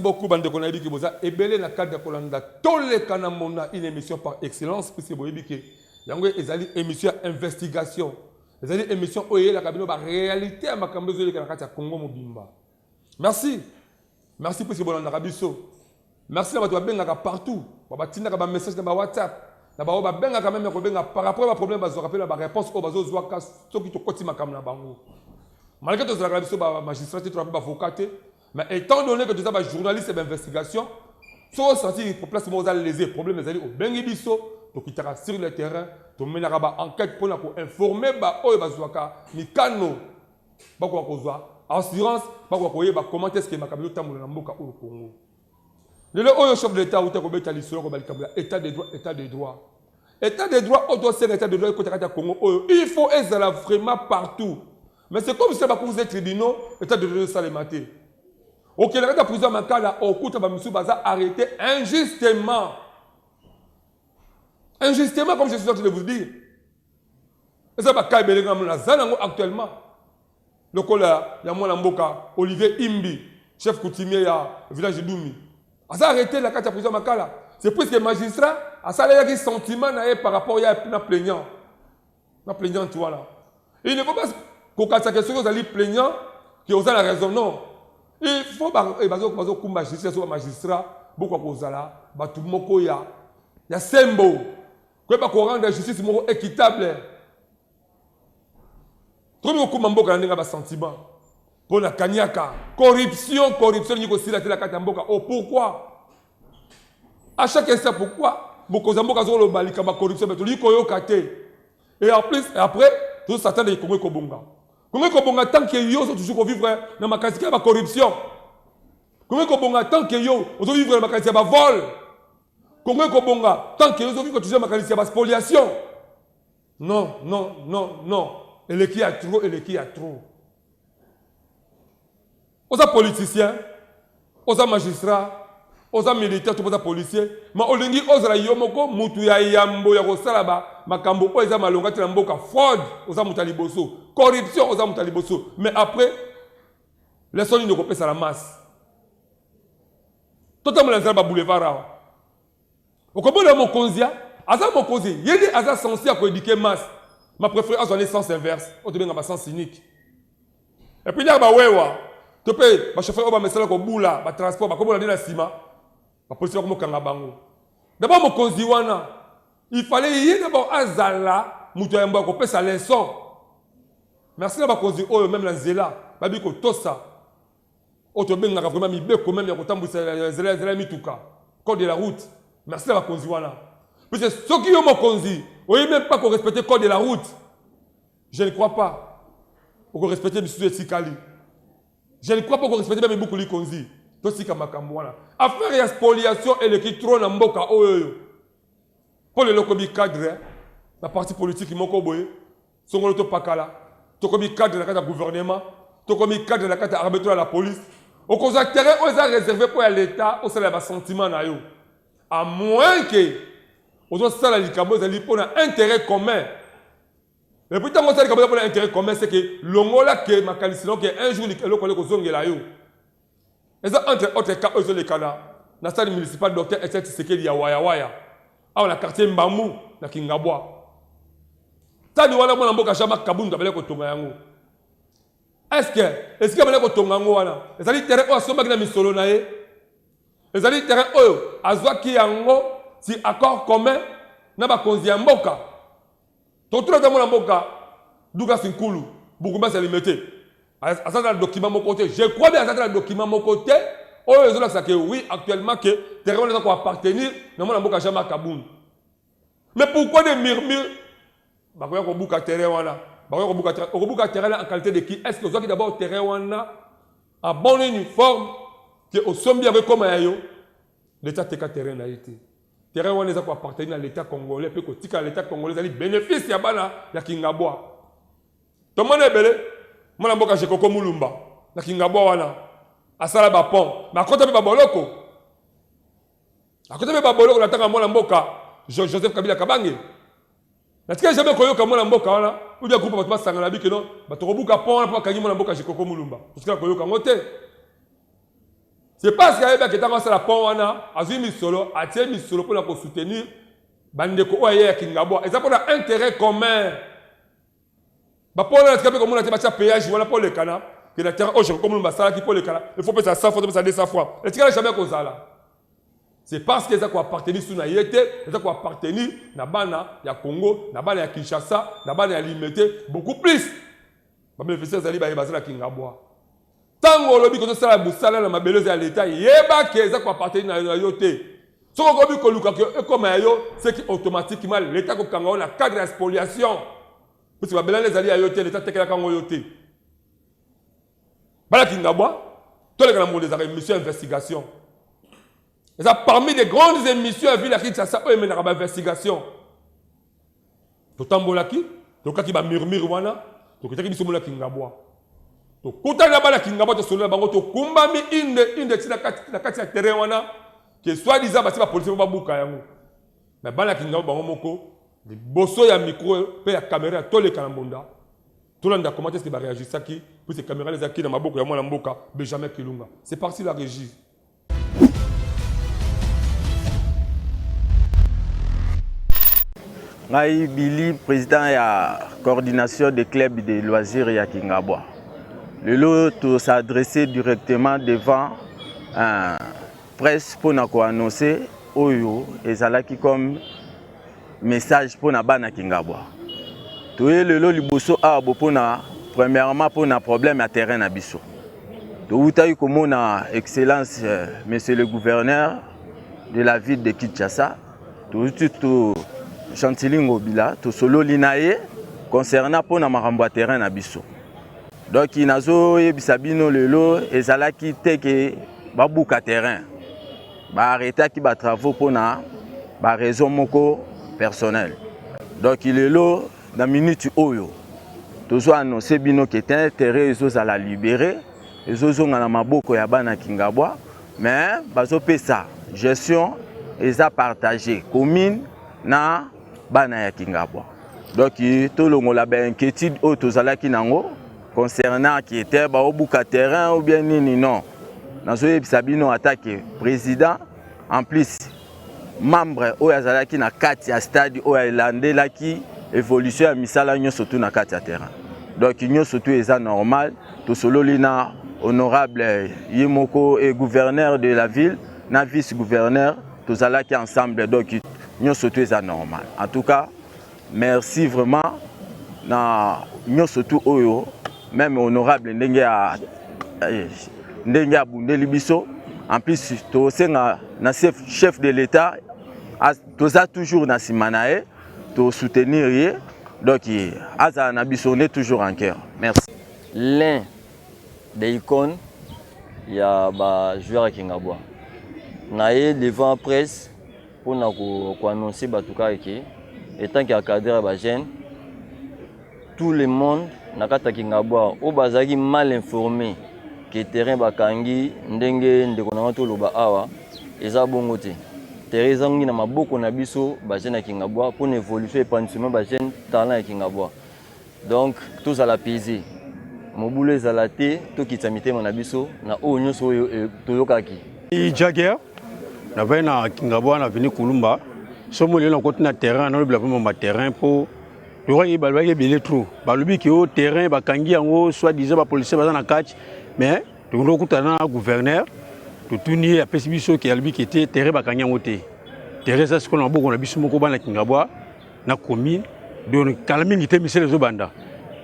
beaucoup, bande de Konaïbi Kiboza. Et belé na cadre de Kolanda, Tole Kanamona, une émission par excellence, puisque Boyebi qui yango ezali émission investigation. Ezali émission oye la cabine ba réalité à makambo zoli kana kati ya Congo mobimba. Merci. Merci puisque bolanda kabiso. Merci na bato bengaka partout. Ba tinda ka ba message na ba WhatsApp. Na ba ba benga quand même ko benga par rapport à problème bazo rappeler ba réponse au bazo zwa ka soki to koti makamna bango. Malgré tout ça la kabiso ba magistrat tu ba avocat. Mais étant donné que tu es journaliste et d'investigation, si on senti pour place où les problèmes des au Bengibiso, donc tu es sur le terrain, tu mènes une enquête pour informer ni kano, assurance, comment est-ce que ma caméra est au Congo. Le chef de l'État, État de droit, État de droit. État de droit, État de droit, il faut être vraiment partout. Mais c'est comme si vous êtes tribunaux, État de droit, ça les maté. Ok, la prison Makala, au coup, Baza arrêté injustement. Injustement, comme je suis en train de vous dire. Et ça va cailler actuellement. Le cola, il y a mon Mboka, Olivier Imbi, chef coutumier à village de Doumi. Ça a arrêté la carte de prison Makala. C'est plus que le magistrat a ça un sentiment par rapport à un plaignant. Un plaignant, tu vois là. Il ne faut pas qu'on sa question aux plaignants qui ont la raison, non. Il faut que les magistrats, beaucoup de choses là, il y a symbole. Il faut qu'on rende la justice équitable. Trop de gens ont un sentiment. Pour la Kanyaka, corruption, il y a aussi la Katamboka. Oh, pourquoi? À chaque instant, pourquoi? Beaucoup de gens ont la corruption, mais tout le monde et en plus, et après, tout s'attend à Congo Kobonga. Comment Kobonga tant que yo sont toujours vivre dans ma qualité de corruption. Comment Kobonga tant que yo sont vivre dans ma qualité de vol. Comment Kobonga tant que yo sont vivre toujours dans ma qualité de spoliation. Non, non, non, non. Et le qui a trop, et le qui a trop. Aux politiciens, aux magistrats, aux militaires, aux policiers, mais au lingi aux rayomoko mutu ya yambo ya kosalaba makambo o eza malonga tela mboka fraude aux mutaliboso corruption aux mutaliboso mais après les sons ne kopesa la masse totalement les ba boulevard au kombo na mokonzia aza mokonzi yedi aza censé à éduquer masse ma préférence dans le sens inverse au benga ba sens cynique et puis là ba wewa to pe ba chauffeur ba mesala ko bula ba transport ba kombo na dina sima. D'abord, il fallait y aller d'abord à Zala, Moutouayamba, qu'on pèse sa leçon. Merci à Bakonzi, même la Zela, Babiko Tosa. Autre bien, on a vraiment mis beaucoup, même, il y a Zela Mitouka, code de la route. Merci à Bakonzi. Parce que ceux qui ont Mokonzi, oui, même pas qu'on respecte le code de la route. Je ne crois pas qu'on respecte le sujet de Sikali. Je ne crois pas qu'on respecte même beaucoup les Konzi. Affaire de spoliation et le qui trône en Mboka. Pour le lokobi cadre, la partie politique qui m'a coboé, son loto pakala, tokobi cadre de la carte de gouvernement, tokobi cadre de la carte arbitrale à la police. Au cause de terrain, on a réservé pour l'État, au sein de sentiment. À moins que, aux autres salles, on a un intérêt commun. Et puis, tant qu'on a un intérêt commun, c'est que l'ongola qui est ma qualification, qui est un jour, et ça, entre autres cas, eux, les Canada, dans le stade municipal, docteur Etienne Tshisekedi, Waya Waya. Ah, on a quartier Mbamou, na Kingabwa. Tani wana mwana mboka chama kabunda bale ko tonga yango. Est-ce que bale ko tonga yango wana? Ezali terrain o asomba na misolo na ye. Ezali terrain o azwa ki yango si accord commun na ba konzi ya mboka. Totula ta mwana mboka duka sinkulu, Bugumba c'est limité. À ça dans le document mon côté, je crois bien à ça dans le document mon côté. Oh, que oui, actuellement que terrain ne doit appartenir, non mon mboka jamais Kaboun. Mais pourquoi des murmures? Bah quoi qu'on bouka terrain wana, bah quoi qu'on bouka terrain en qualité de qui? Est-ce que vous avez d'abord terrain wana en bon uniforme que au sommet avec comme ayo l'État teka terrain a été. Terrain wana ça appartenir à l'État congolais, puis que tika l'État congolais a bénéfice ya bana ya Kingabwa. Tout le monde est belé. Moi, je suis Koko Moulumba. Je suis Kingabwa. Asala ba pont. Mais à côté de Baboloko. À côté de Baboloko, on attend moi Mboka. Joseph Kabila Kabange. Est-ce que jamais koyo kamona Mboka wana? Ou bien groupe va sangana bi que non. Ba to buka pont pour kanyi moi Mboka chez Koko Moulumba. Parce que koyo kangote. C'est parce qu'il y a des gens qui ont la powana, azui misolo, atie misolo pour soutenir bandeko oye ya Kingabwa. Et ça pour un intérêt commun. Bah pour la comme on a dit péage voilà pour le canard que la terre ocean comme on basala qui pour le canard. Il faut payer ça 100 fois, ça 200 fois. Et tu n'as jamais causé là. C'est parce que ça quoi appartenir sous naïete, ça quoi appartenir na bana ya Congo, na bana ya Kinshasa, na bana ya Limete, beaucoup plus. Bah mais fessé zali ba basala Kingabwa. Tango lobi ko sala busala na mabelezo ya l'état yeba que ça quoi appartenir na yote. Ce qu'on a vu que comme c'est qui automatiquement l'état ko kanga na cadre de spoliation. Parce que les alliés à yoté, l'État teke la kango yoté. Bala Kingabwa, tous les grands des émissions d'investigation. Et ça, parmi les grandes émissions à Ville à Kinshasa, eux, ils mènent à l'investigation. Tout tambolaki, tout cas qui va murmure wana, tout cas qui va murmure Kingabwa. Tout kouta na bala Kingabwa, tout solo na bango, tout kumbami inde tina kati ya terrain wana, que soi-disant basi ba police ba buka yango. Mais bala Kingabwa bango moko. Les bosso ya micro pe ya caméra tous les kanambonda tout le monde a commenté ce qui va réagir ça qui pour ces caméras les acquis dans ma boucle ya moi na mboka Benjamin Kilunga c'est parti la régie. Ngai Billy président ya coordination des clubs de loisirs ya Kingabwa. Le lot s'adresser directement devant presse pour annoncer oyo ezalaki comme message pour na bana Kingabwa. Toye lelo liboso abo pona premièrement pour na problème à terrain na biso. To utayi komona excellence monsieur le gouverneur de la ville de Kinshasa. To Chantilingo Bila to solo linaye concernant pour na makambo à terrain na biso. Donc inazo yebisabino lelo ezalaki teke babuka terrain. Ba arrêter ki ba travaux pour na ba raison moko personnel. Donc il est là dans minute oyo. Toujours annoncé bino que terrain ezo za la libérer, ezo zonga na maboko ya bana Kingabwa, mais bazo pesa gestion eza partagé commune na bana ya Kingabwa. Donc to longola ba inquiétude o tozalaki nango concernant qui était ba obuka terrain ou bien nini non. Nazo yebisa bino attaque président en plus membre oyo azalaki na kati ya stade oyo elandelaki évolution ya misala nyonso tu na kati ya terrain. Donc nyonso tu eza normal to sololi na honorable Yemoko et gouverneur de la ville na vice gouverneur tozalaki ensemble donc nyonso tu eza normal. En tout cas merci vraiment na nyonso tu oyo même honorable ndenge ya bundeli biso. En plus tosenga na chef de l'État toza toujours na simanae to soutenir donc aza na biso on est toujours en cœur. Merci. L'un des icônes il y a ba joueur à Kingabwa. Naé devant presse pour na ko annoncer batuka ki étant qu'il y a cadre ba jeune tout le monde na kata Kingabwa o bazaki mal informé que terrain bakangi ndenge ndeko na to loba awa eza bongo te. Terrain zangi na maboko na biso ba jeune à Kingabwa pour évoluer épanouissement ba jeune talent à Kingabwa. Donc tous à la paiser. Mobule zalate to kitamite na biso na o nyonso toyokaki. Jagger na vena Kingabwa na venu Kulumba somo le na côté na terrain na le ma terrain pour y balwaye belé trop balubi ki au terrain bakangi yango soit disant ba policier baza na catch mais to lokutana gouverneur to tuni a pesibiso ki albi ki était terrain bakangi yango te terrain ça ce qu'on a beaucoup na biso moko bana Kingabwa na commune donc kalmingi te misele zo banda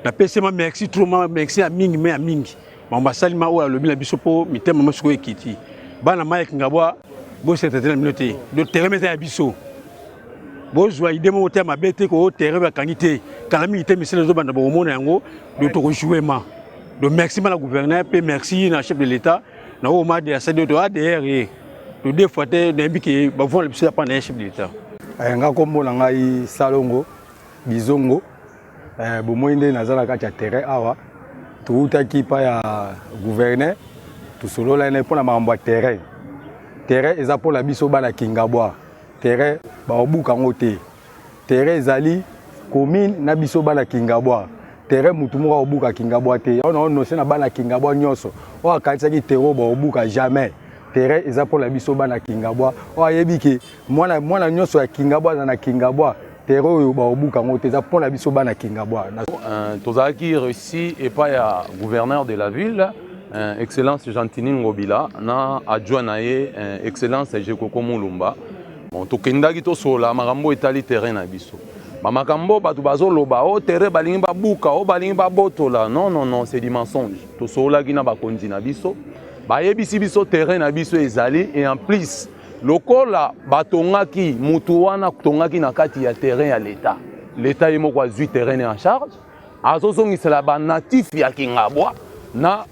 na pesema merci trop merci a mingi mais a mingi mamba salima o alobi na biso po mitema masuko ekiti bana ma Kingabwa bo secrétaire na minote do terrain meta ya biso bozwa ide mo te mabete ko terrain bakangi te kalmingi te misele zo banda bo mona yango do to jouer ma do merci ma la gouverneur pe merci na chef de l'état na o ma de asade do ADR to deux fois te nembi ke ba vont le biso pa na chef de l'état nga kombo na ngai Salongo Bizongo bomoinde nazala kati ya terrain awa tuutaki pa ya gouverneur tusolola ene pona makambo ya terrain eza pona biso bana Kingabwa terrain baobuka ngo te terrain ezali commune na biso bana Kingabwa terrain mutu moko obuka Kingabwa te ona ono se na bana Kingabwa nyonso o akatisaki terreau baobuka jamais terrain eza pour la biso bana Kingabwa o yebi ke mwana nyonso ya Kingabwa na Kingabwa terrain oyo ba obuka ngo te eza pour la biso bana Kingabwa tozalaki réussi et pas ya gouverneur de la ville excellence Gentini Ngobila na adjoint na ye excellence Jekoko Mulumba bon tokendaki tosola makambo etali terrain na biso makambo bato bazoloba o terrain balingi babuka o balingi babotola non c'est du mensonge tosolaki na bakonzi na biso bayebisi biso terrain na biso ezali et en plus lokola batongaki mutu wana tongaki na kati ya terrain ya l'état ye moko azwi terrain en charge azozongisela banatif ya Kingabwa na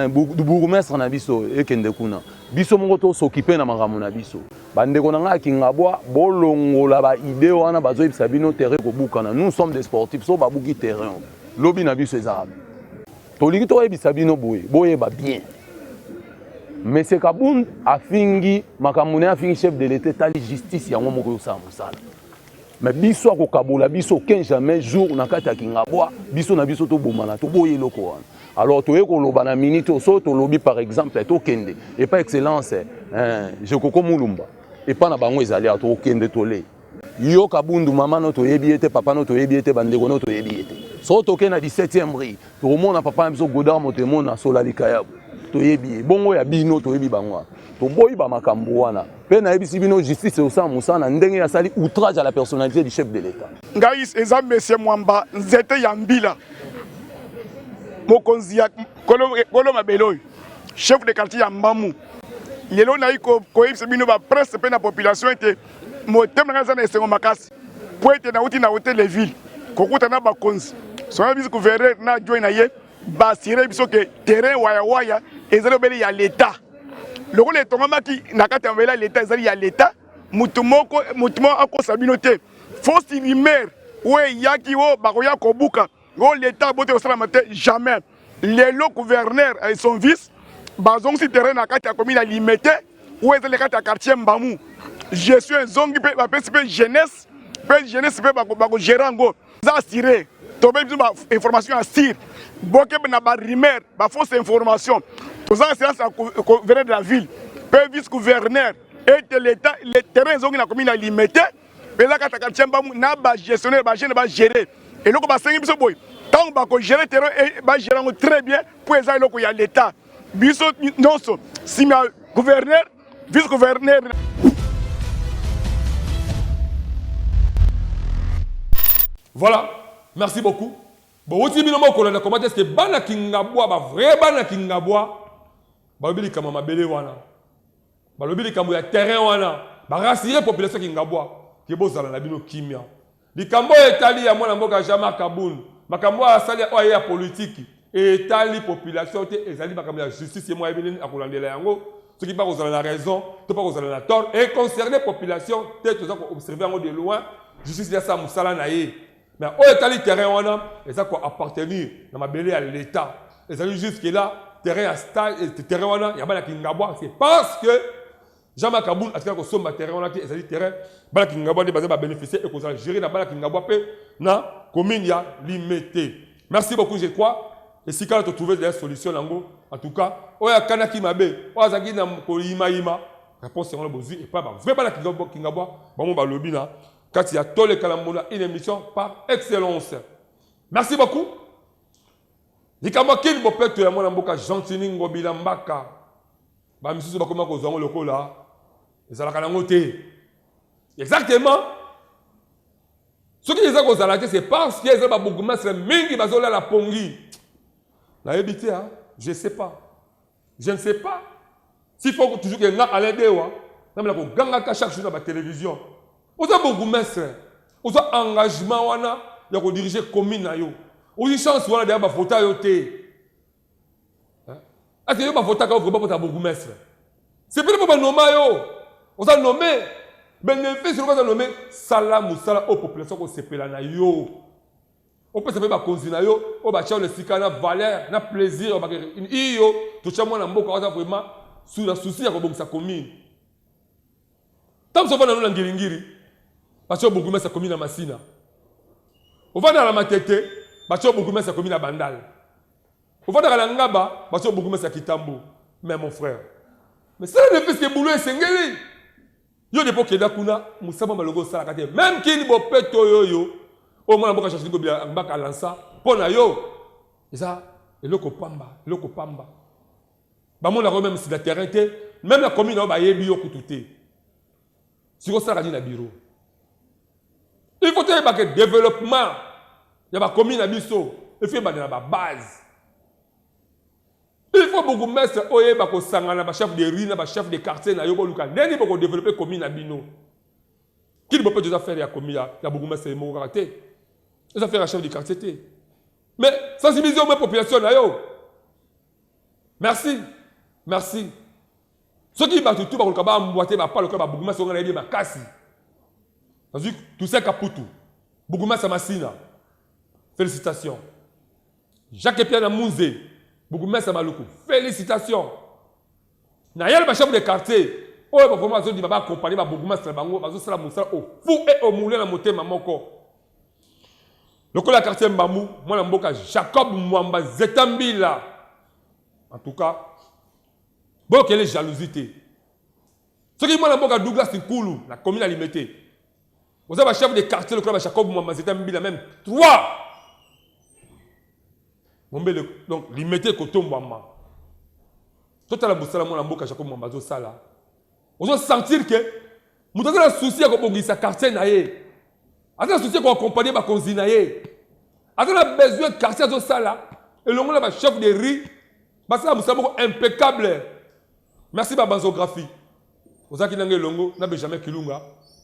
bourgmestre na biso ekende kuna biso moko tosoccupe na makambo na biso bandeko na nga Kingabwa bolongola ba idée wana bazoyebisa bino terrain kobukana nous sommes des sportifs so babuki terrain lobi na biso ezaka tolingi toyebisa bino boyeba bien Monsieur Kaboun afingi makambo na afingi chef de l'état tali justice yango moko yosala mosala mais biso akokabola biso aucun jamais jour na kati ya Kingabwa biso na biso tobomana toboye eloko wana alors toye koloba na minute so tolobi par exemple tokende et pas excellence Jekoko Mulumba et pas na bango ezali a tokende tole yo Kabundu mama no toyebi ete papa no toyebi ete bandeko no toyebi ete so tokende na 17e rue tomona papa na biso Godard Motemona sola likaya toyebi bongo ya bino toyebi bango toboyi ba makambo wana pe na yebisi bino justice osala musana ndenge ya sali outrage à la personnalité du chef de l'état ngai eza monsieur Mwamba nzete ya mbila mokonzi ya kolo mabelo chef de quartier ya Mbamu lelo na iko koyebisa bino ba presse pe na population ete motema na zana esengo makasi po ete na uti na hotel de ville kokuta na bakonzi sona biso gouverneur na join na ye basire biso ke terrain waya ezalo beli ya l'état loko le tongomaki na kati ya mbela l'état ezali ya l'état mutumoko akosa bino te fausse rumeur we yaki wo bakoya kobuka ngo l'état bote osala mate jamais lelo gouverneur et son vice bazong si terrain na kati ya commune ya Limete ou ezali kati ya quartier Mbamu je suis un zongi pe ba pe jeunesse pe bako gérer ngo za assuré tobe biso ba information assure boke na ba rumeur ba fausse information aux assurances gouverneur de la ville pe vice gouverneur et l'état le terrain zongi na commune ya Limete pe la kati ya quartier Mbamu na ba gestionnaire ba jeune ba gérer et loko ba sengi biso boy tant bako gérer terrain et ba gérer très bien pour ezali loko ya l'état biso nyonso si ma gouverneur vice gouverneur. Voilà, merci beaucoup. Bon, aussi bien comment comment est-ce que bana Kingabwa ba vrai bana Kingabwa ba lobili kama mabele wana ba lobili kama ya terrain wana ba rassurer population Kingabwa ki bozala na bino kimia likambo etali ya mwana mboka Jama Kaboun makambo asali ya politique etali population te ezali makambo ya justice moi ebele akolandela yango ce qui pas kozala na raison to pas kozala na tort et concerner population te toza ko observer yango de loin justice ya sa musala na ye mais o etali terrain wana eza ko appartenir na mabele à l'état ezali jusque là terrain à stade terrain wana ya bana Kingabwa c'est parce que Jama Kaboun atika ko somba terrain wana te ezali terrain bana Kingabwa de baza ba bénéficier et kozala gérer na bana Kingabwa pe na commune ya Limete. Merci beaucoup je crois. Et si quand tu trouves des solutions en tout cas oya kanaki mabe oya zaki na ko ima réponse c'est on a besoin et pas vrai bana Kingabwa bon ba lobby na quand il y a tous les Kalambola, une émission par excellence. Merci beaucoup. Likama kin bopet ya mwana mboka Gentini Ngobila Mbaka. Ba misusu ba koma ko zongo lokola. Ezalaka nango te. Exactement. Ce qui est ça kozala c'est parce qu'il y a ba bourgmestre mingi bazola la pongi. La habité hein, je sais pas. Je ne sais pas. S'il faut toujours que nga aledewa, na mla ko ganga ka chaque jour na la télévision. Vous avez beaucoup de engagement wana ya ko diriger commune na yo. Vous chance wana derrière ba vota yo té. Hein? Est-ce que yo ba vota ka vraiment pour ta bourgmestre? C'est pas pour nommer yo. On a nommé bénéfice on va nommer sala musala aux populations ko sepela na yo. On peut se faire ba konzina yo, o ba cha le sikana valeur, na plaisir ba yo to cha mwana mboka waza vraiment sous la souci ya ko bongisa commune. Tant que ça va dans l'angilingiri parce que beaucoup de commune à Massina. On va dans la Matete, parce que beaucoup de commune à Bandal. On va dans la Ngaba, parce que beaucoup de Kitambo. Mais mon frère, Mais ça ne fait que boulot et sengeli. Yo de poke da kuna musaba malongo sala kate même kini bo peto yo au moins boka chercher ko bien baka lança pona yo. Et ça eloko pamba. Ba mon la même si la terrain té même la commune ba yebi yo kututé. Si ko sala na bureau. Il faut que développement ya ba commune na biso et fait ba na ba base. Il faut beaucoup mettre oye ba ko sangana ba chef de rue na ba chef de quartier na yo bo luka neni ba ko développer commune na bino. Qui ne peut pas déjà faire ya commune ya beaucoup mettre mo caractère. Ça fait un chef de quartier té. Mais sensibiliser aux populations na yo. Merci. Ceux qui battent tout ba ko ba mboité ba pas le ba beaucoup mettre ngana ba kasi. Parce que tout ça Caputu. Beaucoup mettre Masina. Félicitations. Jacques Pierre Namunze. Beaucoup de Maloukou. Félicitations. Nayel ba chef de quartier. Oh, ba vraiment zo di ba accompagner ba beaucoup de bango ba zo sala musala au fou et au moulin na motema moko. Le quartier Mbamou, moi na mboka Jacob Mwamba Zetambila. En tout cas, bon quelle jalousie. Ce qui moi na mboka Douglas Nkulu, la commune alimentée. Vous avez un chef de quartier, le club Jacob Mwamba Zetambila même 3. Donc, limité koto mwamba. Tout à la boussala mon amboka Jacob Mwamba zo sala. On doit sentir que nous avons un souci à sa quartier naé. On a un souci à accompagner ma cousine naé. On a besoin de quartier zo sala. Et l'on a un chef de riz. Parce que c'est impeccable. Merci ma basographie. Vous avez un longo, n'a jamais kilunga.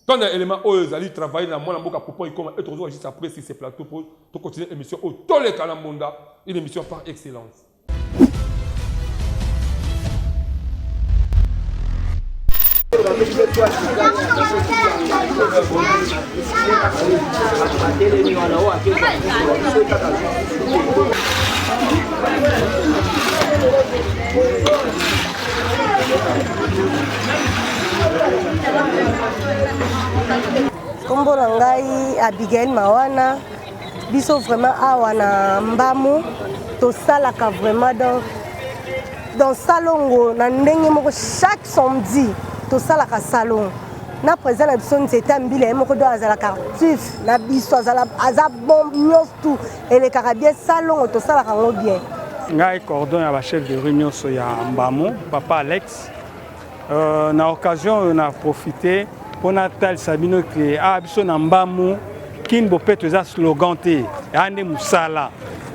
Quand un élément où ils travailler dans mon amboka pour pouvoir comment être juste après si c'est plateau pour continuer l'émission au tous les Kalamonda, une émission par excellence. Kombo na ngai Abigail Mawana biso vraiment awa na Mbamu to salaka vraiment dans salongo na ndenge moko chaque samedi to salaka salon na président na biso nzeta mbila moko do azalaka actif na biso azala bon nyos tout et le carabien salon to salaka ngo bien ngai cordon ya ba chef de réunion so ya Mbamu papa Alex na occasion on a profité pour Natal Sabino qui a biso na Mbamu kin bo peto za slogan te ande musala.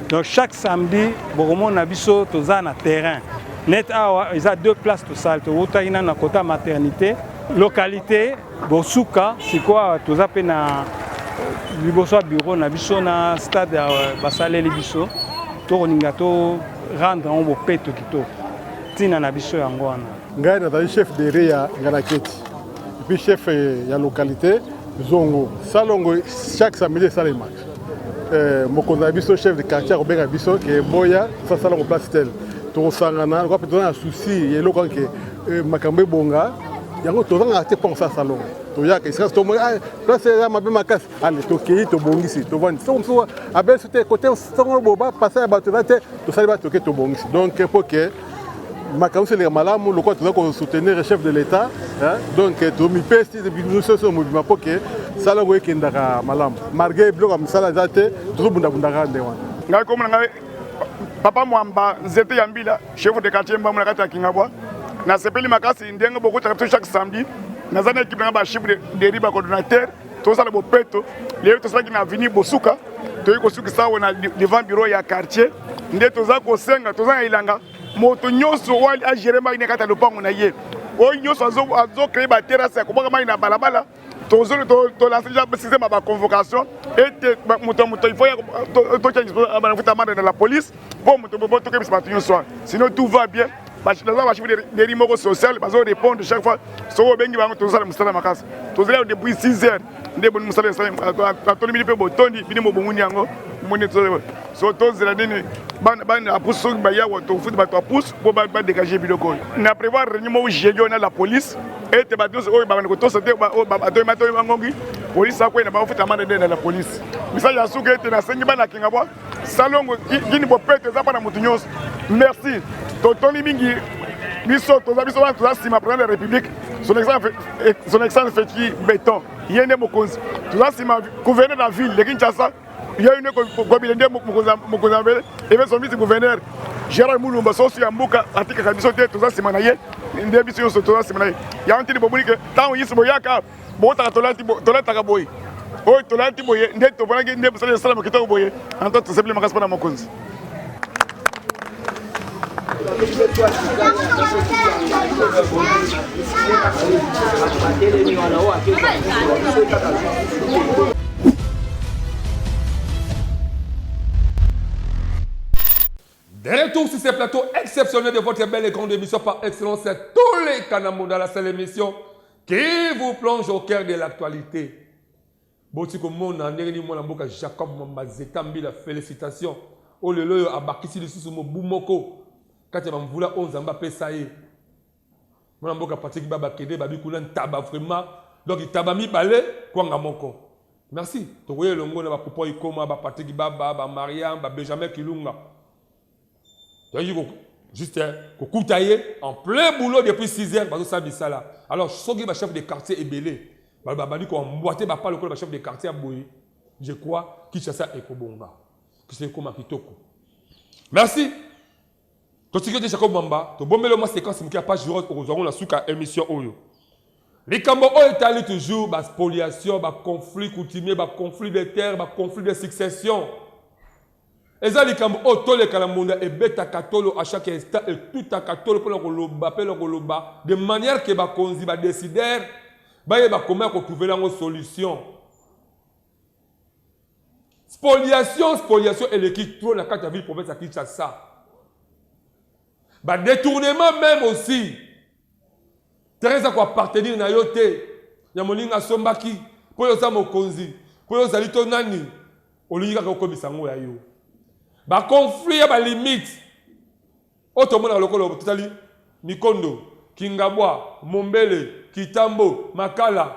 Donc chaque samedi bokomo na biso toza na terrain net awa ils a 2 places to sal to wotayina na kota maternité localité bosuka sikoa toza pe na liboso bureau na biso na stade basaleli biso to ninga to rendre on bo peto kito tina na biso yango wana ngai na chef de réa ngana keti et puis chef ya localité zongo salongo chaque samedi ça les matchs mokonza biso chef de quartier obenga biso ke boya ça salongo place tel to sangana ko peut un souci yelo quand que makambe bonga yango to zanga te pour ça salongo to ya ke ça to mo place ya mabe makas allez to kei to bongisi to vendre so abel c'était côté songo boba passer ba to to saliba to ke to bongisi donc pour que makambo c'est les malamu le quoi to soutenir le chef de l'état donc to mi pesti de nous so mouvement pour que salongo ekendaka malamu malgré bloc am sala zate to bunda ndewa ngai comme ngai papa Mwamba Nzete Yambila chef de quartier Mbamu na kati ya Kingabwa na sepeli makasi ndenge boko takapito chaque samedi na zana équipe na ba chef de riba coordinateur to sala bo peto leo to sala ki na vini bosuka to yiko suki sawa na devant bureau ya quartier nde to za ko senga to za ilanga moto nyoso wali agere mai ne kata lopango na ye o nyoso azo créer ba terrasse ya koboka mai na balabala to lancer déjà système ba convocation et moto il faut to change ba futa manda dans la police bon moto to ke bisma nyoso sinon tout va bien parce que là les rimoko social bazo répondre chaque fois so bengi bango to sala musala makasa to zela depuis 6 heures nde bon musala à to limite pe botondi bini mo bonguni yango moni to so to zela nini ban apuso ba ya to foot ba to apus bo ba dégager biloko na prévoir réunion mo jejo na la police et te ba dos o ba ko to sote ba to mato ngongi police akwena ba futa manda de la police misa ya suke te na sengi bana Kingabwa salongo gini bo pete za bana mutu nyos merci totoni mingi biso toza nsima président de la république son excellence Feki Béton ye nde mokonzi toza nsima gouverneur de la ville de Kinshasa ye nde kobile nde mokonzi ya mbele eve son vice gouverneur Gérard Mulumba soso ya mboka atikaka biso te toza nsima na ye nde biso nyonso toza nsima na ye yango ntini bomoni ke ntango yisi boyaka bokotaka tolataka boye oyo tolati boye nde tomonaki nde mosala esalama kitoko boye anto tosepeli makasi mpona mokonzi. De retour sur ces plateaux exceptionnels de votre belle et grande émission par excellence, c'est tous les Kanamou dans la seule émission qui vous plonge au cœur de l'actualité. Botiko Mona, Nereli Moulamboka, Jacob Mambazetambi, la félicitation. Oh le loyo abakisi le sous mo boumoko. Quand tu vas me vouloir 11 ans, Pessaye. Moulamboka Patrick Baba Kede, Babi Koulan Taba vraiment. Donc il taba mi balé, Kwanga Moko. Merci. Tu vois le monde, Popo Ikoma, Patrick Baba, Mariam, Benjamin Kilunga. Juste koutaye en plein boulot depuis 6 heures bazo sabisa là. Alors soki ba chef de quartier ebelé. Ba bandi ko mboité ba pas le chef de quartier aboyi. Je crois qui ça ekobonga. Que c'est comme kitoko. Merci. To tikete Jacob Mamba, to bombelo ma séquence mki page jour au la suka émission oyo. Les Cambo est toujours ba spoliation, ba conflit coutumier, ba conflit de terre, ba conflit de succession. Et ça, les Cambo, tous les Kalamonda, et bêta katolo à chaque instant, et tout à katolo pour le roloba, de manière que les Konzi, les décideurs, ils vont comment trouver une solution. Spoliation et l'équipe, trop la carte de ville province à Kinshasa. Détournement même aussi. Teresa quoi appartenir à yote. Yamoninga Sombaki, pour yosa Mokonzi, pour yosa Litonani, Oliga Kokomisango ya yo. Ba conflit ya ba limite. Otomona lokolo totali Mikondo, Kingabwa, Mombele, Kitambo, Makala.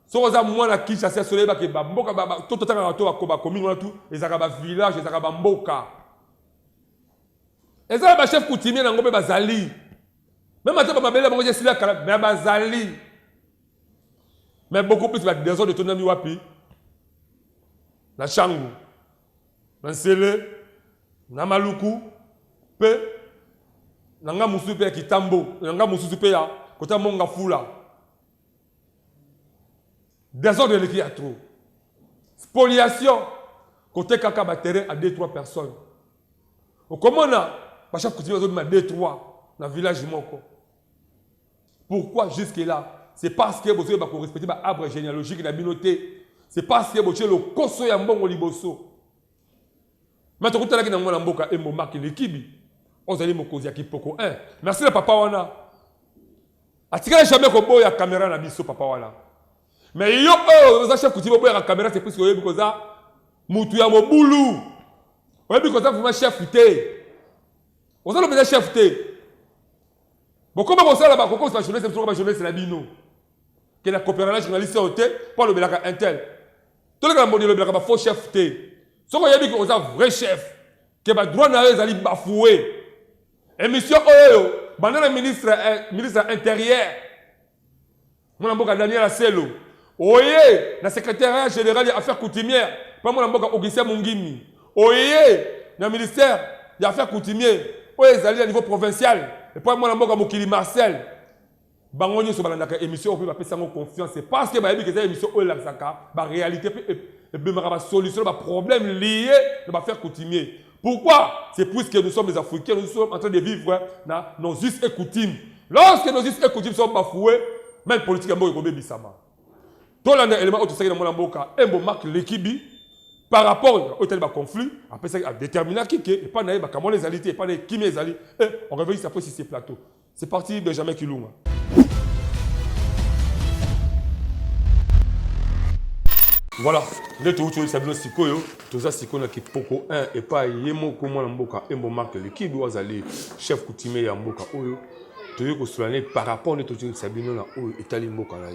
Soza mwana Kinshasa soleba ke ba mboka ba totanga to ba commune na tout, ezaka ba village, ezaka ba mboka. Ezaka ba chef coutumier na ngombe bazali. Même ata ba mabele ba ngoje sila kala ba bazali. Mais beaucoup plus ba désordre de tonami wapi. Na Changu. Na Sele. Na Maluku, pe, nanga musu pe Kitambo, nanga musu pe ya, kota monga fula. Désordre de qui a trop. Spoliation, côté kaka battere à 2-3 personnes. Comment na, pas chaque coutumier à 2-3 dans le village moko. Pourquoi jusque là? C'est parce que vous avez respecté l'arbre généalogique de la communauté. C'est parce que vous avez le koso ya mbongo liboso. Maintenant, vous avez dit que vous avez l'équipe. Vous avez dit que Kipoko 1. Merci le papa wana. Atika jamais ko boya caméra na biso papa wana. Mais yo vous avez chef coutumier boya caméra c'est plus que vous avez mutu ya mobulu. Vous avez dit que chef té. Vous avez dit chef té. Bon comment vous savez là-bas comment c'est la jeunesse c'est la jeunesse la bino. Que la coopération journaliste au té pas le belaka intel. Tout le monde le belaka faux chef té. Si vous avez dit que vous êtes un vrai chef, que votre droit n'a pas bafoué, et monsieur Oyo, le ministre intérieur, mon amboka Daniel Asselo, Oye, le secrétaire général des affaires coutumières, pas mon amboka Augustin Mungimi, Oye, le ministère des affaires coutumières, Oye, ils allaient à niveau provincial, et pas mon amboka Mokili Marcel. Bangonyo sur la émission, on peut pas faire confiance. C'est parce que les émissions, la réalité, et la solution, le problème lié, on va faire coutumier. Pourquoi? C'est puisque nous sommes les Africains, nous sommes en train de vivre nos us et coutumes. Lorsque nos us et coutumes sont bafoués, même politique est mort et bisama. Tout l'élément où tu sais que dans mon cas, et marque l'équipe par rapport au tel conflit, après ça, à déterminer qui est, et pas naïba, comment les alités, et pas les qui les alliés. On revient après sur ces plateaux. C'est parti, Benjamin Kilunga. Voilà, nous avons tous les Sikoyo, tous les Sikoyo qui Poko 1 et pas Yemo Komo Mboka et Mbomarque, l'équipe doit aller chef coutumier ya Mboka Oyo. Tu veux que ce soit par rapport à tous les Sabino na Oyo et Tali Mboka là.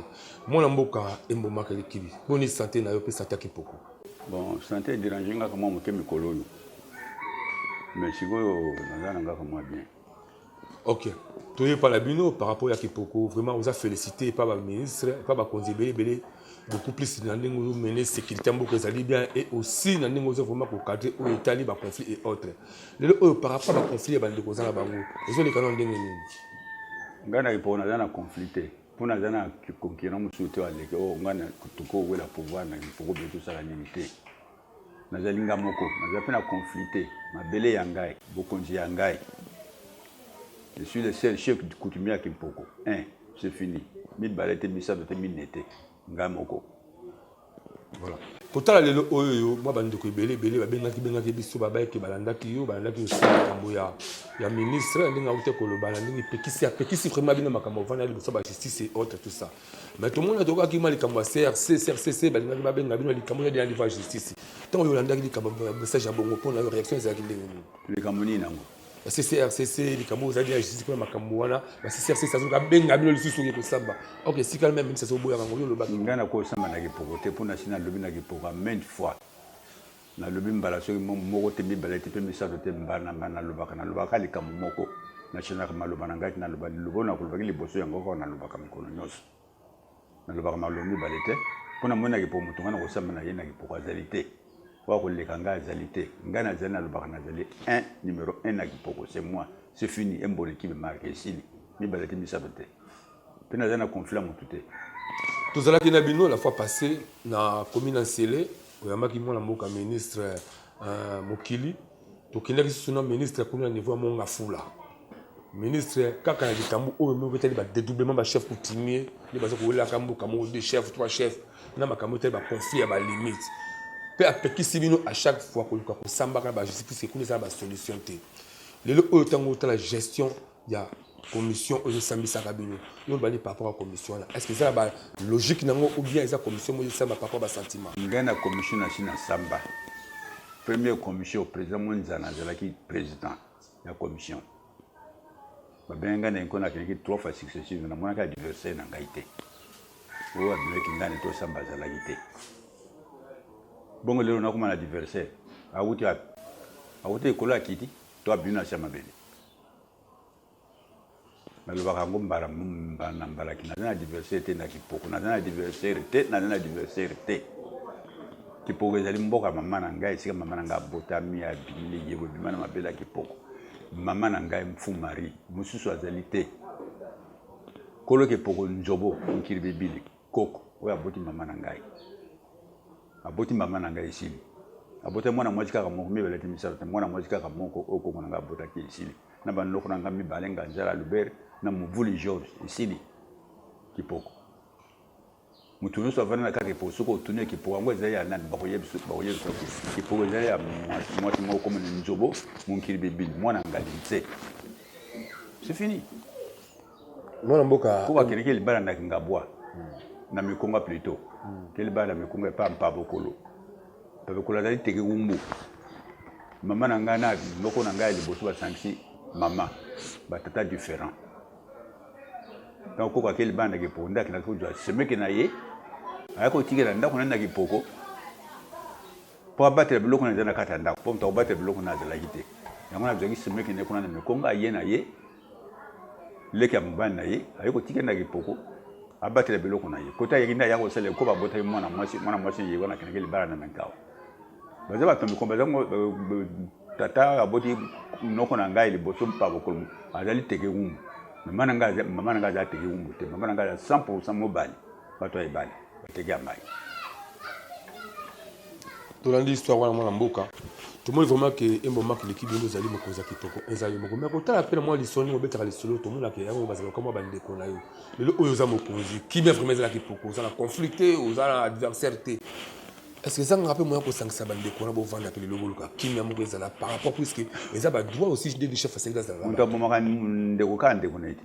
Mon Mboka et Mbomarque l'équipe. Bonne santé na yo pe santé ki Poko. Bon, santé dérange nga kama mke mikolo. Mais Sikoyo nazana nga kama bien. Ok. Tu es pas la bino par rapport à Kipoko. Vraiment, vous a félicité par le ministre, par le conseiller Belé. Beaucoup plus dans les mener sécurité beaucoup bien et aussi dans les vraiment pour cadrer au Italie par conflit et autres. Par rapport à conflit et de causes à la banque. Ils ont les canons d'engagement. Ngana ipo na zana conflicté. Pour na zana concurrent musuto aleke o ngana kutuko wela pouvoir na ifoko beto sala limité. Na zalinga moko, na zape na conflicté, mabele yangai, bokonzi yangai. Je suis le seul chef du coutumier à Kimpoko. C'est fini. Mille ballettes, mille sabotés, mille nettés. Ngamoko. Voilà. Total lelo oyo moi bande ko belé bengaki biso babaye ke balandaki aussi makambo ya ministre ndinga ute ko loba ndingi pekisi vraiment bino makambo vana le so ba justice et autres tout ça. Mais tout le monde doka ki mali kambo CRC balingaki babenga bino likambo ya livre justice. Tant yo landaki likambo message ya bongo pour la réaction za kindenge. Le kamoni nango. CRCC likambo za justice pour makambo wana CRC ça zo benga bino lisusu ke samba. OK, si quand même ça so boya ngolo loba ngana ko samba na ke pokote pour national lobby na ke poka maintes fois. Na lobby mbala so moko te mi balete pe mi sa te mbana na lobaka likambo moko national ka maloba na ngati na loba lobona ko lobaki liboso yango ko na lobaka mikono nyonso. Na lobaka malobi balete pona mona ke po mutu ngana ko samba na yena ke poka zalité. Le Kanga Zalité, Ngana Zana Lubaranazali, numéro 1 à Kipoko, c'est moi, c'est fini, un bon équipe marqué ici, mais balati mi saboté. Penazana conflit à mon touté. Tout ça là qui n'a bino la fois passée, na commune en Sélé, où il y a qui m'a la ministre Mokili, donc il y a qui sont ministre à niveau mon Afoula. Ministre, quand il y a des tambours, oh, mais peut-être des dédoublements de chef coutumier, les bases pour la cambo, deux chefs, trois chefs, n'a ma camote va conflit à ma limite. À chaque fois que nous avons la justice, nous avons la solution. La gestion de la commission de Sambi Sarabino. Nous avons par rapport à la commission. Est-ce que c'est la logique ou bien la commission de par rapport à sentiment? Nous avons la commission de Samba. Première commission, le président Mounzana, qui président de la commission. Nous avons 3 fois successifs, nous avons un adversaire dans la Gaïté. Nous avons un Samba dans la Gaïté. Bon, le on a comme un adversaire. A où tu es collé qui dit, toi, bien à Chamabé. Mais le Barango Mbara qui n'a pas d'adversaire, n'a pas d'adversaire, n'a pas d'adversaire. Qui pourrait aller m'boka maman nangai, si maman nanga botami a bimili yewe bimana mabela qui poko. Maman nangai mfu mari, musu soazalité. Kolo qui poko njobo, nkiribe bili, koko, ouais aboti maman nangai. Aboti mama nanga ici. Abote mwana mwajika ka moko mibelete misarate mwana mwajika ka moko oko mwana abota ki ici. Na banoko nanga mibalenga njala Lubert na muvuli George ici. Kipoko. Mutu nso avana na kake po soko tune kipoko ngwe zaya na bakoyebiso kipoko zaya mwati moko comme njobo munkiri bibi mwana ngalinse. C'est fini. Mwana mboka ko bakeleke libala na ngabwa. Na mikonga plutôt. Quel bala me kunga pas mpabokolo. Pabokolo dali teke umbu. Maman nanga na loko nanga liboso ba sanksi maman ba tata différent. Donc ko quel banda ke ponda ke na ko jwa semeke na ye. Ayako tigela ndako na ki poko. Po abattre bloko na zana kata ndako. Po mta abattre bloko na zala gite. Yango na bzoki semeke ne kuna na mekonga ye na ye. Leki ya mbana na ye, ayako tigela ki poko. Abattre biloko na ye kota yinda yako sele ko ba bota mwana mwasi ye wana keneke libara na menkao baza ba tombi komba zango tata aboti noko na ngai liboso mpa bokolo azali teke umbu mama nanga za teke umbu te mama nanga 100% mobile bato ay bali bateke amai tolandi histoire wana mwana mboka tout le monde vraiment que un moment que l'équipe nous allait me causer kitoko ezali moko mais quand la peine moi lisoni obetaka lisolo tout le monde que yango bazala comme bande ko na yo le oyo za mokonzi qui bien vraiment ezala kitoko za la conflicté aux adversaire est-ce que ça me rappelle moi ko sangisa bande ko na bo vanda pe le logo ka kimia moko ezala par rapport puisque ezala ba droit aussi de chef fasenga za on tabo maka ndeko ka ndeko na ite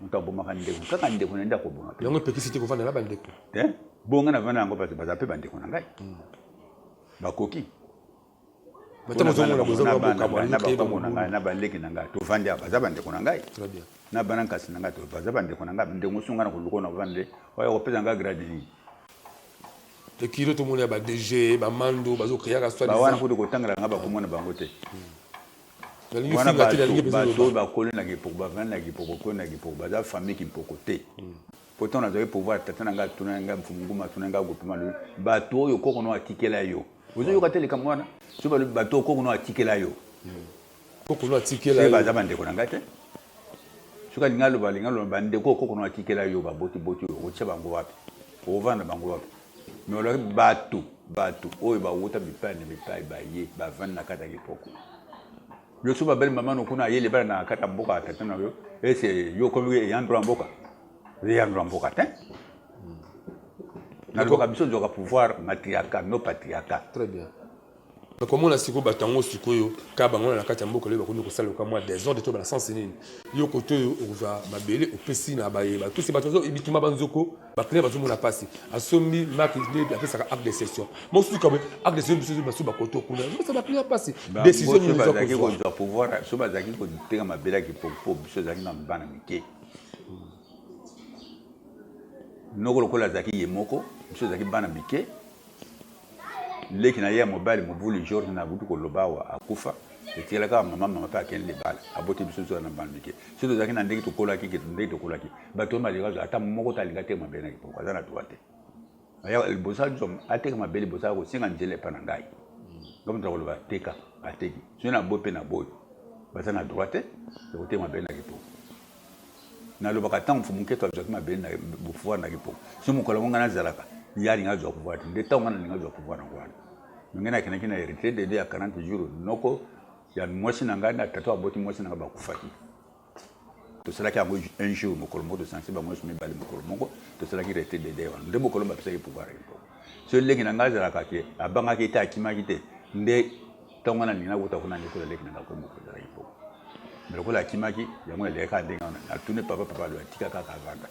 on tabo maka ndeko kaka ndeko na ndako bonga yango pekisité ko vanda na bande ko bonga na vanda ngo parce baza pe bande ko na ngai bakoki Maintenant, nous avons besoin de na bandeki nanga to vandi apa za bande kuna ngai très bien na bananka sinanga to za bande kuna ngai ndengo sunga na kuluko na vande oya opeza nga grade ni te kilo to mona ba DG ba mando bazo créer ka soit ba wana ko tangala nga ba komona bango te wana bato bakolenaki poko bavandaki poko kolenaki poko baza famille ki mpoko te pourtant nazalaki pouvoir tata na ngai atuna ngai mfumunguma atuna ngai gopema lo bato oyo koko no atikela yo ozoyoka te likambo wana so balobi bato koko no atikela yo koko no atikela yo baza bandeko na ngai te soki alingi aloba bandeko koko no atikela yo babotiboti oyo otia bango wapi ovanda bango wapi mais olobi bato oyo bawuta bipai na bipai baye bavandi na kati ya kipoko yo so babeli mama nokuna ayele bana na kati ya mboka tata na yo ese yo komi eyandro ya mboka eyandro ya mboka te naloba biso nzoka pouvoir matriarcat no patriarcat. Très bien. Mais comment la siko batango sikoyo ka bango na kati ya mboka le bakomi kosala ka moi désordre to bana sens nini yo koto ova mabele opesi na baye ba tous ces bateaux ibikima banzoko ba clair bazo mona passer asombi marque de après ça acte de session moi aussi comme acte de session biso baso ba koto kuna ça ba clair passer décision ni zo pouvoir so bazaki ko teka mabele ki popo biso zaki na bana mike nokolo kola zaki yemoko biso zaki bana mike leki na ye mobile mobuli George na butu ko lobawa akufa etela ka mama pa ken le bala aboti biso na bandike sito zaki na ndeki to kola ki ndeki to kola ki bato maliga ata moko talinga te mabena ki poko azana tuate aya el bosa jom ateka mabele bosa ko singa njele pana ngai ngam to loba teka ateki sina bope na boy bazana droite ko te mabena ki poko na loba ka tam fumuke to azaki mabena pouvoir na ki poko sumu kola monga na zalaka yari ngazo pouvoir ndeta ngana ngazo pouvoir na kwa ngena kina hérité de ya 40 jours noko ya mwasi na ngana tatu aboti mwasi na ba kufaki to sala ki ango un jour mo kolmo de sensible mwasi me bali mo kolmo to sala ki hérité de wa ndemo kolomba pesa ki pouvoir ko so leki na ngaza la kake abanga ki ta kima kite nde tongana nina kuta kuna ni ko leki na ko mo ko dara ipo mais ko la kima ki ya mo le ka ndenga na tune papa lo atika ka vanda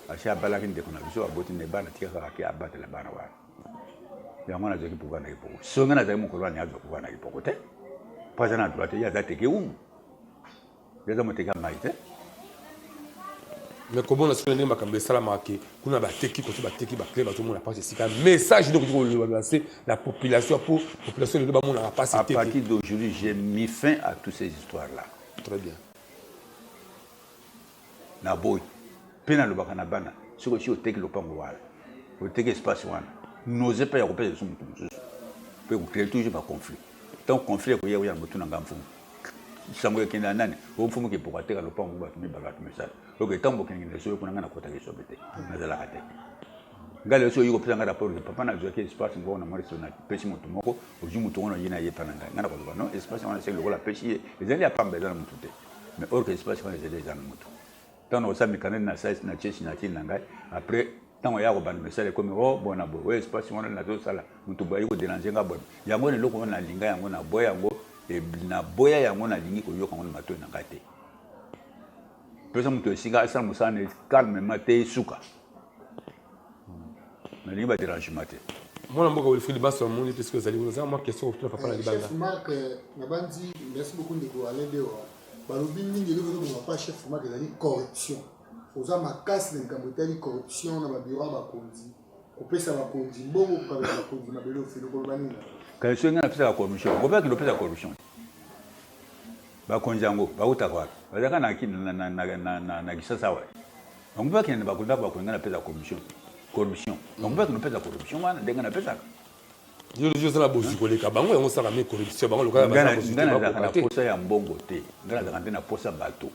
acha bala ki ndeko na biso aboti ne bana tika ka ki abata la bana wa ya mwana zaki pouvoir na ipoko so ngana zaki mukolo ni azo pouvoir na ipoko te pas na droite ya za teke ya za moteka maite mais comment la semaine makambe sala marqué kuna ba teki ko ba teki ba clé ba tout monde a pas sika message donc ko lancer la population pour population de ba monde a pas à partir d'aujourd'hui j'ai mis fin à toutes ces histoires là. Très bien. Na boy pena lo bakana bana siko si o teki lo pango wala o teki espace wana n'osez pas y repérer son mutu peut créer toujours pas conflit tant conflit ko ya mutu na ngamfumu sango kenda nani o mfumu ke pour ateka lo pango ba mi bagat message ok tant bokengi ne so ko ngana kota ke sobete na zala kate ngale so yuko pesa rapport de papa na zo ke espace ngo na mariso na pesi mutu moko oju mutu ngono yina ye pananga ngana ko ba non espace wana c'est le la pesi ezali ya pambe za mutu te mais or que espace wana c'est déjà mutu tant on sami kanene na size na chesi na kin ngai après tant ya ko ban message comme oh bona bo we espace wana na zo sala mutu ba yuko déranger nga bon yango ne loko na linga yango na boya yango e na boya yango na lingi ko yoka ngono mato na ngate pesa mutu esinga asa musane calmement te suka na lingi ba dérangement te mwana mboka Wilfried Basso moni parce que zali vous avez moi question pour papa la libanga chef Marc na bandi merci beaucoup ndeko Alendewa balobi mingi lelo ko pas chef Marc ezali corruption oza makasi na nkambo etali corruption na babiro ya bakonzi kopesa bakonzi mbongo kokabela bakonzi mabele ofelo koloba nini kaso ngana pesa corruption ko ba ki lopesa corruption bakonzi yango bauta kwa bazaka na kisasa wa ngo ba ki na bakonzi bakonzi ngana pesa corruption ngo ba ki lopesa corruption wana denga na pesa yo le jour la bosi ko le ka bango yango saka me corruption bango lokala ba bosi ngana na posa ya mbongo te ngana na posa bato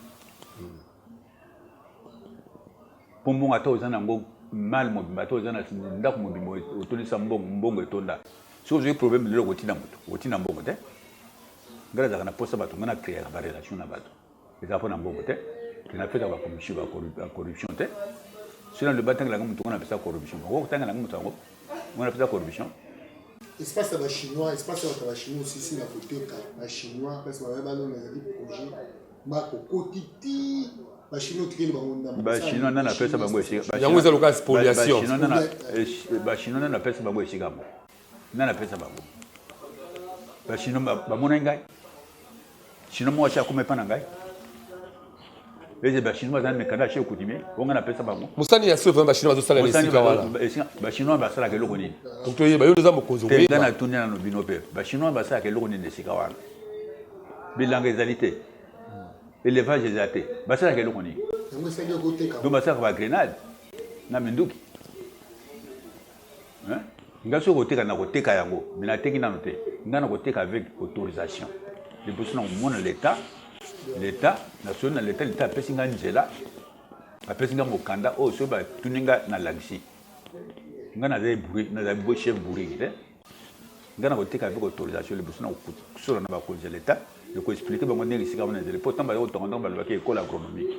pombonga to zana ngo mal mo bato zana ndako mo bimo otolisa mbongo etonda so j'ai problème de l'otina moto otina mbongo te ngala za kana posa bato ngana créer ba relation na bato eza pona mbongo te kina fait ba commission ba corruption te sur le batang la ngoto ngana pesa corruption ko tanga la ngoto ngo ngana pesa corruption espace ba chinois espace ba chinois aussi si la photo ba chinois parce que ba dans les projets mako kotiti ba chinois tukeli ba chinois nana pesa bango esika yango eza loka spoliation ba chinois nana pesa bango esika mo nana pesa bango ba chinois ba mona ngai chinois mo acha kuma pana ngai eze ba chinois nana mekanda chez kutime onga na pesa bango musani ya sauve ba chinois bazosala esika wala ba chinois basala ke loko nini donc to yeba yo nza mokonzo ngana tunia no binope ba chinois basala ke loko nini esika wala bilanga ezali te élevage eza te basalaka eloko nini donc basalaka bagrenade na minduki nga soki koteka na koteka yango me nateki nano te nga na koteka avec autorisation liboso na komona l'état national na l'état apesi nga nzela apesi nga mokanda oyo soki batuni nga na lagisi nga nazali bo chef bourigi te nga na koteka avec autorisation liboso na kosola na bakonzi ya l'état ekoexplike bango ndenge esika wana ezali pourtant bazali kotonga ntango balobaki école agronomique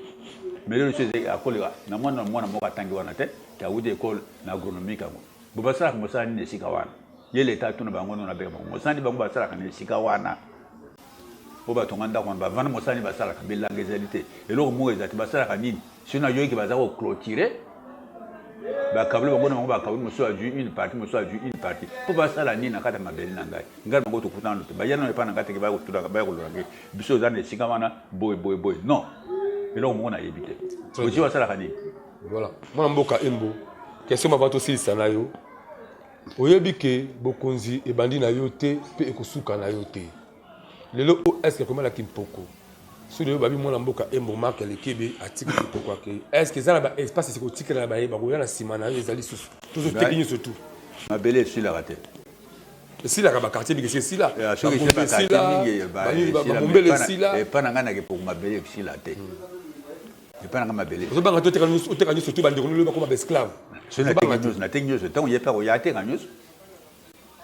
mais lelo so ezali akoleka na mwana moko atangi wana te awuti école na agronomique yango bo basalaka mosala nini esika wana ye l'état tuna bango nona beka bango mosala nini bango basalaka na esika wana po batonga ndako wana bavanda mosala nini basalaka bilanga ezali te eloko moko eza te basalaka nini soki nayoki baza koclôture bakabule bango na bango bakabule mosusu azwi une partie mosusu azwi une partie po basala nini na kati ya mabele na ngai ngai bango tokutana te baya nano epa na ngai teke baya kolola ngai biso eza na esika wana boye non eloko moko nayebi te osi basalaka nini voilà mwana mboka embo question mava tosilisa na yo oyebi ke bokonzi ebandi na yo te mpe ekosuka na yo te lelo est-ce que ekomala kimpoko soki lelo babi mwana mboka embo mark elekebe atika kimpoko ake est-ce que eza na baespace esikotikela na bayeba koya na nsima na yo ezali susu tozoteki nyonso tu mabele esilaka te esilaka bakartier bikesi esila bamombele esila epa na ngai nakepoko mabele esila te epa na ngai mabele ozobanga te oteka nyonso tu bandeko nolo bakoma baesclave nateki nyonso ntango ye mpe koya ateka nyonso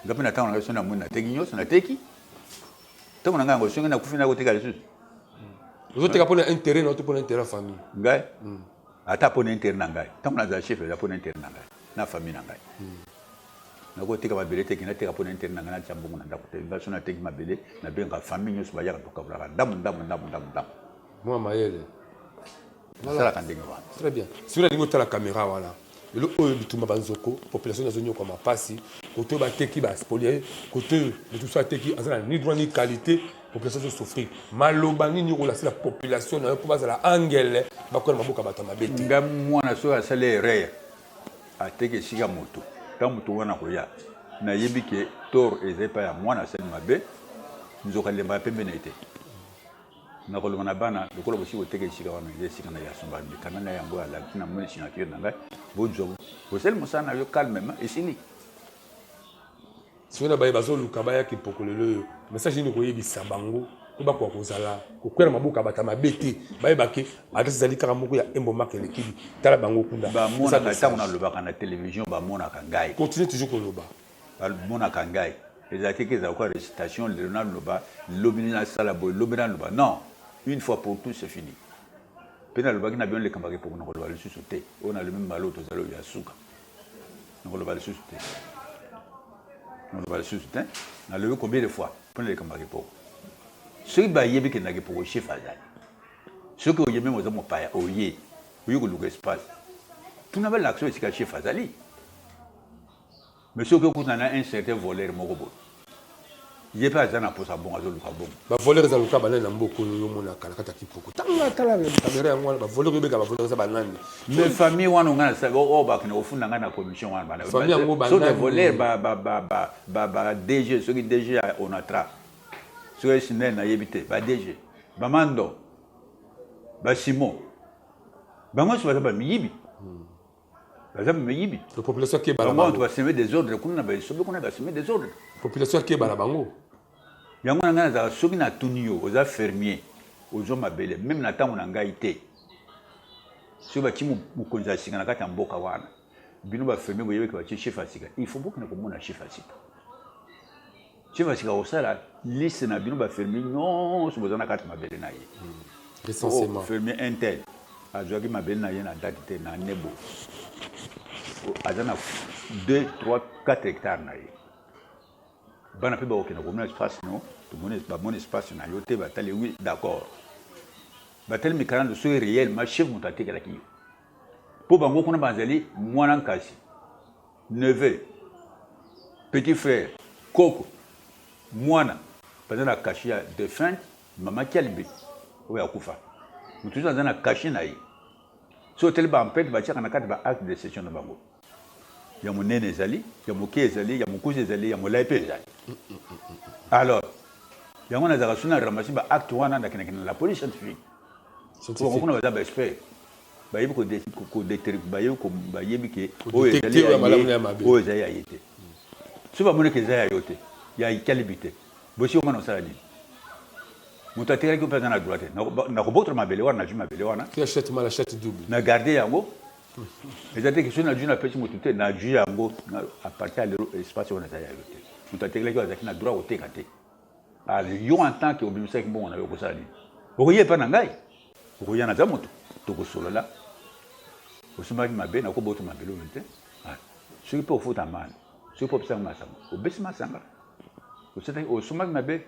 nga mpe na ntango na ngai so namoni nateki nyonso nateki ntango na ngai yango songe nakufi na koteka lisusu ozoteka mpona intérêt na to mpona intérêt ya famille ngai ata mpona intérêt na ngai ntango nazala chef eza mpona intérêt na ngai na famille na ngai nakoteka mabele teki nateka mpona intérêt na ngai natya mbongo na ndako te nga so nateki mabele nabengaka famille nyonso bayaka tokabulaka ndamu mwa mayele nasalaka ndenge wana très bien soki nalingi otala caméra wana lelo oyo bitumba banzoko population nazonyoka mapasi kote bateki baspolier kote mosusu ateki aza na ni droit ni qualité population ezosouffrir maloba nini okolasila population na yo mpo bazala angele bakoya na maboka bato ya mabe te nga mwana soki asali erreur ateki esika moto ntango moto wana koya nayebi ke tort eza epai ya mwana asali mabe nzoka lembaka pembeni ete nakoloba na bana lokola bosi koteka esika wana eza esika na yasomba mikanda na yango alaki na moni signature na ngai bozwa bosali mosala na yo calmement esili soki na baye bazoluka bayaki mpoko lelo oyo message nini koyebisa bango po bakoka kozala kokwela maboka ya bato ya mabe te bayebake adresse ezali kaka moko ya embo mark elekibi tala bango kuna bamonaka ntango nalobaka na télévision bamonaka ngai continue toujours koloba bamonaka ngai ezalaki ke ezalaka récitation lelo naloba lobi nasala boye lobi naloba non une fois pour tout c'est fini mpe nalobaki na bino lekambaka epoko nakoloba lisusu te oyo nalobi malo tozali oyo ya suka nakoloba lisusu te nalobi combien de fois mpona lekambaka epoko soki bayebi kendaka epoko chef azali soki oyebi moza mopaya oye koluka espace tuna balaction esika chef azali mais soki okutana na un certain voleur moko boye ye mpe aza na mposa bongo azoluka bongo bavoleur eza luka banani na mboka oyo omonaka na kati ya kipoko tala kamera yango wana bavoleur oyobeka bavoleur eza banani mais famille wana onga oyo bakende kofunda ngai na commission wana famille yango so de voleur ba DG soki DG ya onatra soki esinene nayebi te ba DG bamando basimo bango nyonso baza bamiyibi baza bamiyibi population akebala bango baseme des ordres kuna na baesobe kuna baseme des ordres population akebala bango yango na ngai nazala soki natuni yo oza fermier ozwa mabele meme na ntango na ngai te soki batie mokonzi ya sika na kati ya mboka wana bino bafermier boyebeke batie chef ya sika il faut bokende komona chef ya sika chef ya sika kosala liste na bino bafermier nyonso boza na kati mabele na ye fermier intel azwaki mabele na ye na date te na nebo aza na 2, 3, 4 hectares na ye bana mpe bakokende komona espace no bamona espace na yo te batali oui d'accord batali mikalando soki réellement chef moto atekelaki yo mpo bango kuna bazali mwana nkasi neveu petit frère koko mwana baza na kashi ya défunte mama kialibe oyo akufa moto ozo aza na kashi na ye so oteli bampete batiaka na kati baacte de session na bango ya monene ezali ya moke ezali ya mokuzi ezali ya molai mpe ezali alors yango nazaka suna ramasi ba acte wana na la police scientifique on kuna ba expert ba yebi ko détecter ba yebi ko ba yebi ke o ezali ya yete so ba moneke za ya yote ya ikalibite bosi o ngana sala ni muta tere ko pesa na droite na ko botre mabele wana na ju mabele wana qui achète mal achète double na garder yango ezate ke suna ju na pesi mutu te na ju yango à partir de l'espace wana za ya yote muta tere ko azaki na droit o te kate yo en tant que obimisa ki bon na yo ko sala ni okoye pa na ngai okoya na za moto to ko solola osumaki mabe na ko botre mabele wana te ce qui peut foutre mal ce qui peut faire mal au baisse masanga au sommet mabe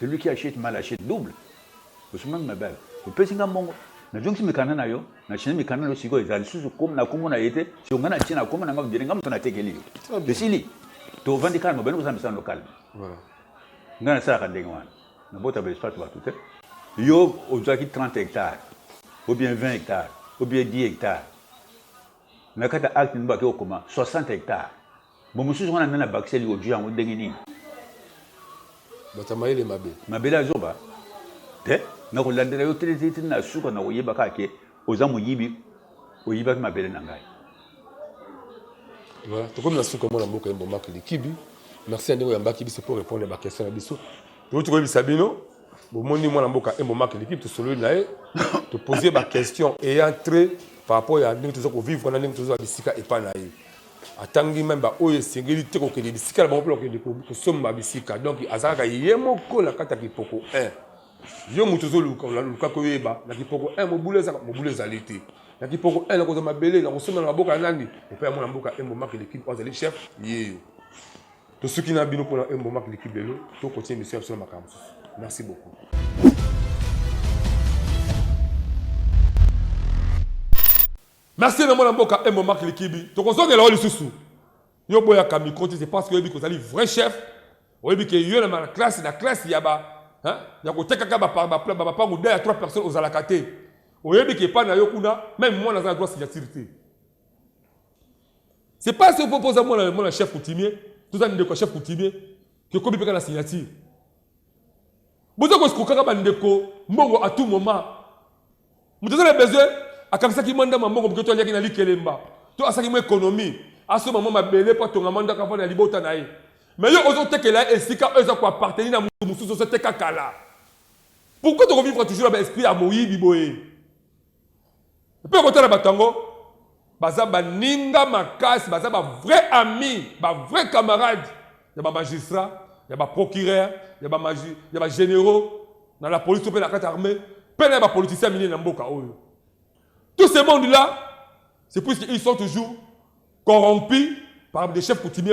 celui qui achète mal achète double au sommet mabe au pesinga mongo na jongi mikana na yo na chine mikana lo siko ezali susu comme na komona yete si ongana china comme na ngam direnga mutana tekeli yo de sili to vandika no beno kusambisa local voilà ngana sala kandenga wana na bota be espace ba tout yo ozaki 30 hectares ou bien 20 hectares ou bien 10 hectares na kata acte ni ba ke okoma 60 hectares bon monsieur on a na baxeli o dia on dengi nini batamaile mabe mabela azoba te na ko landela yo tete na suka na oyeba kake oza moyibi oyiba ki mabele na ngai voilà to comme na suka mona mboka embo makili kibi merci ndeko yamba kibi c'est pour répondre à ma question na biso to ko bisabino bo moni mona mboka embo makili kibi to solo na e to poser ma question et entrer par rapport à ndeko to vivre na ndeko to bisika et pas na e atangi même ba oyo singeli te ko ke bisika ba mpo ko somba bisika donc azaka yemo ko la kata kipoko 1 yo mutu zo luka ko yeba na kipoko 1 mobule zalite na kipoko 1 ko za mabele na ko somba na boka nandi et puis amona mboka embo marque l'équipe ozali chef yeyo to soki na bino pour embo marque l'équipe belo to continue mission sur makambo merci beaucoup. Merci de mon mboka et mon marque l'équipe. To konsoke la oli susu. Yo boya kami konti c'est parce que yo bi ko zali vrai chef. Yo bi ke yo na classe yaba, hein? Ya ko teka ka ba pa ngo 2 à 3 personnes aux alakate. Yo bi ke pa na yo kuna même moi na za droit signature. C'est pas ce que propose moi mon chef coutumier, tout ça ndeko chef coutumier que ko bi pe na signature. Bozo ko skoka ba ndeko mbongo à tout moment. Vous avez besoin akakisa ki manda mambongo mketo aliaki na likelemba to asaki mo économie aso maman mabele pa tonga manda ka na libota na ye mais yo ozo tekela esika eza ko appartenir na mususu so teka kala pourquoi tu revivre toujours avec esprit à moyibi boye pe ko tala batango baza baninga makasi baza ba vrai ami ba vrai camarade ya ba magistrat ya ba procureur ya ba généraux dans la police pe la carte armée pe na ba politicien mini na mboka oyo. Tous ces mondes-là, c'est parce qu'ils sont toujours corrompus par des chefs coutumiers.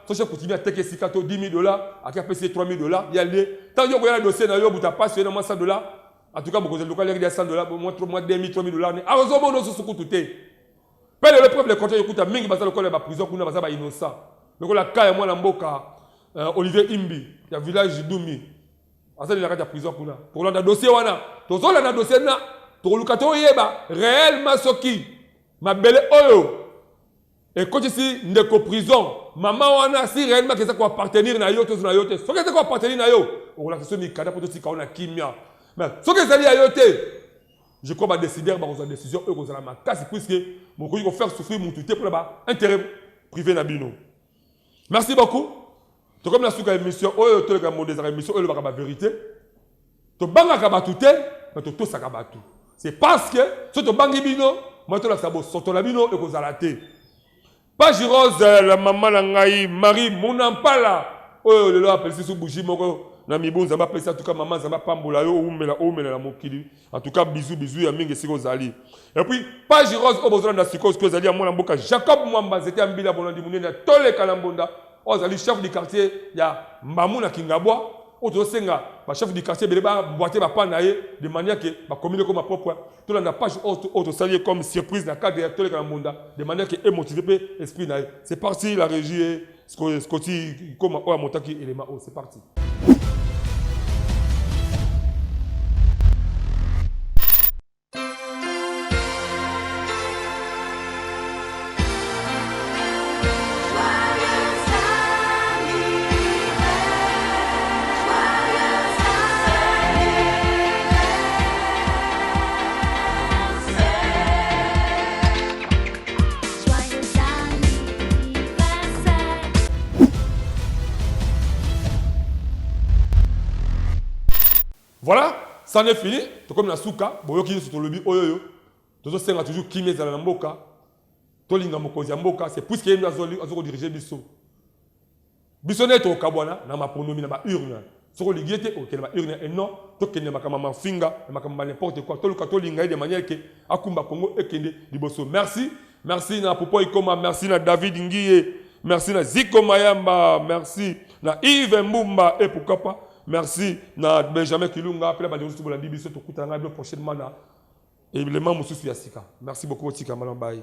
Son chef coutumier a take $10 000, a payé $3 000. Il y a des tant qu'il y a un dossier, il y a pas $100. En tout cas, beaucoup de locaux, il y a $100, moi $2 000, $3 000. Alors, on a ce tout est. Pas le preuve, le contrat, il y a mingi basa lokole ba prison kuna basa ba innocent. Donc la kaya moi na mboka Olivier Imbi, il y a village Dumi. Asa de la kata prison kuna. Pour le dossier wana, to zola na dossier na to lukato yeba réellement soki mabele oyo. Et quand ici ndeko prison, maman wana si réellement que ça ko appartenir na yo to na yo te. So que ça ko appartenir na yo. On la question mi kada poto tika ona kimia. Mais so que ça li ayo te. Je crois que décider par décision eux que ma casse puisque mon collègue va faire souffrir mon tuté pour là-bas intérêt privé nabino. Merci beaucoup. To comme la souka émission oh to le modèle émission oh le ba vérité. To banga ka batuté mais to saka batu. C'est parce que ce to bangi bino moi to la sabo soto la bino et ko zalaté. Page rose la maman la ngai Marie Munampala oh le appelle sous bougie moko. Na mibunza m'a pesa en tout cas maman zamba pambola yo umela la mokili en tout cas bisous ya mingi siko zali et puis page rose au besoin na siko siko zali mwana mboka Jacob Mwamba c'était ambila bolandi munene tole kalambonda o zali chef du quartier ya Mbamu na Kingabwa o to senga ba chef du quartier beleba boité ba panaye de manière que ba communiquer comme propre tout la page auto sali comme surprise na cadre ya tole kalambonda de manière que est motivé esprit na c'est parti la régie Scotty comme o motaki élément c'est parti. Voilà, ça n'est fini. Tout comme la souka, boyoki sur le lobby oyoyo. Tout ça c'est toujours qui met dans la mboka. To linga mokozi mboka, c'est plus qu'il y a azoko diriger biso. Biso net au kabwana na maponomi na ma urne. Soko ligete au kelma urne et non, to kende makama finga, makama n'importe quoi. To le katolinga de manière que akumba Congo et kende liboso. Merci. Merci na Popo Ikoma, merci na David Nguye, merci na Ziko Mayamba, merci na Yves Mbumba et pourquoi pas. Merci na Benjamin Kilunga, après la bande de la Bible, surtout prochainement na élément Moussou Yassika. Merci beaucoup, Tika Malambaye.